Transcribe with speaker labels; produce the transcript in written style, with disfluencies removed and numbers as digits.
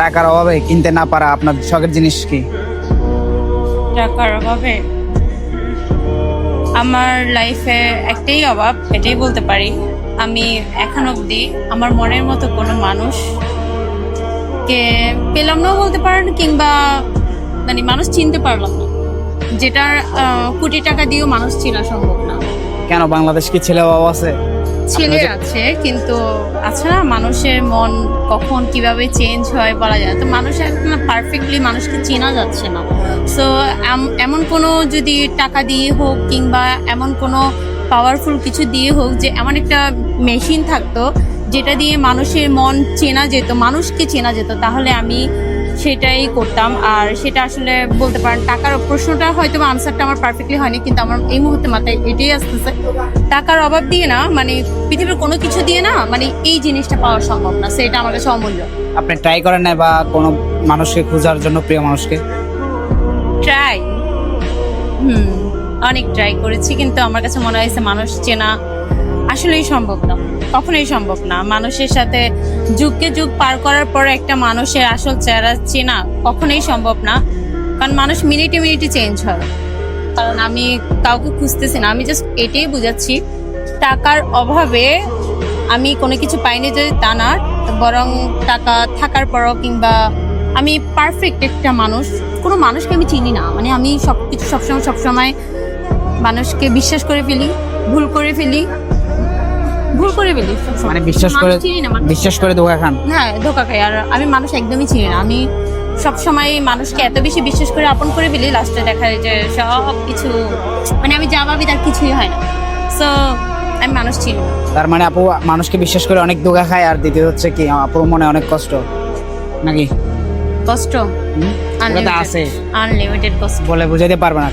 Speaker 1: টাকার অভাবে কিনতে না পারা আপনার শখের জিনিস কি?
Speaker 2: টাকার অভাবে আমার লাইফে একটাই অভাব, এটাই বলতে পারি। আমি এখন অবধি আমার মনের মতো কোনো মানুষকে পেলাম নাও বলতে পারেন, কিংবা মানে মানুষ চিনতে পারলাম না, যেটার কোটি টাকা দিয়েও মানুষ চেনা সম্ভব না।
Speaker 1: কেন, বাংলাদেশ কি ছেলে অভাব আছে?
Speaker 2: ছেলে আছে, কিন্তু আছে না, মানুষের মন কখন কিভাবে চেঞ্জ হয় বলা যায় না। তো মানুষ এখন পারফেক্টলি মানুষকে চেনা যাচ্ছে না। সো এমন কোনো যদি টাকা দিয়ে হোক কিংবা এমন কোনো পাওয়ারফুল কিছু দিয়ে হোক, যে এমন একটা মেশিন থাকতো যেটা দিয়ে মানুষের মন চেনা যেত, মানুষকে চেনা যেত, তাহলে আমি সেটাই করতাম। আর সেটা আসলে বলতে পারেন, টাকার প্রশ্নটা হয়তো বা আনসারটা আমার পারফেক্টলি হয়নি, কিন্তু আমার এই মুহূর্তে মাথায় এটাই আসতেছে, টাকার অভাব দিয়ে না, মানে পৃথিবীর কোনো কিছু দিয়ে না, মানে এই জিনিসটা পাওয়া সম্ভব না। সেটা আমার কাছে অমূল্য।
Speaker 1: আপনি ট্রাই করেন না বা কোনো মানুষকে খোঁজার জন্য, প্রিয় মানুষকে?
Speaker 2: ট্রাই, অনেক ট্রাই করেছি, কিন্তু আমার কাছে মনে হয়েছে মানুষ চেনা আসলেই সম্ভব না, কখনোই সম্ভব না। মানুষের সাথে যুগকে যুগ পার করার পর একটা মানুষের আসল চেহারা চেনা কখনোই সম্ভব না, কারণ মানুষ মিনিটে মিনিটে চেঞ্জ হয়। কারণ আমি কাউকে খুঁজতেছি না, আমি জাস্ট এটাই বুঝাচ্ছি, টাকার অভাবে আমি কোনো কিছু পাইনি যদি তা না, বরং টাকা থাকার পরও কিংবা আমি পারফেক্ট একটা মানুষ, কোনো মানুষকে আমি চিনি না, মানে আমি সবকিছু সবসময় মানুষকে বিশ্বাস করে ফেলি, ভুল করে ফেলি সবসময়।
Speaker 1: মানে বিশ্বাস
Speaker 2: চিনি না,
Speaker 1: বিশ্বাস করে ধোঁকা খান?
Speaker 2: হ্যাঁ, ধোকা খাই। আর আমি মানুষ একদমই চিনি না, আমি সবসময় মানুষকে এত বেশি বিশ্বাস করে আপন করে ফেলি, লাস্টে দেখা যায় যে সব কিছু, মানে আমি যা ভাবি তার কিছুই হয় না। সো আমি মানুষ চিনি না।
Speaker 1: তার মানে আপু মানুষকে বিশ্বাস করে অনেক ধোঁকা খায়, আর দ্বিতীয় হচ্ছে কি, আপুর মনে অনেক কষ্ট নাকি?
Speaker 2: কষ্ট
Speaker 1: ওটা তো আছে,
Speaker 2: আনলিমিটেড কষ্ট।
Speaker 1: বলে বুঝাইতে পারবে না।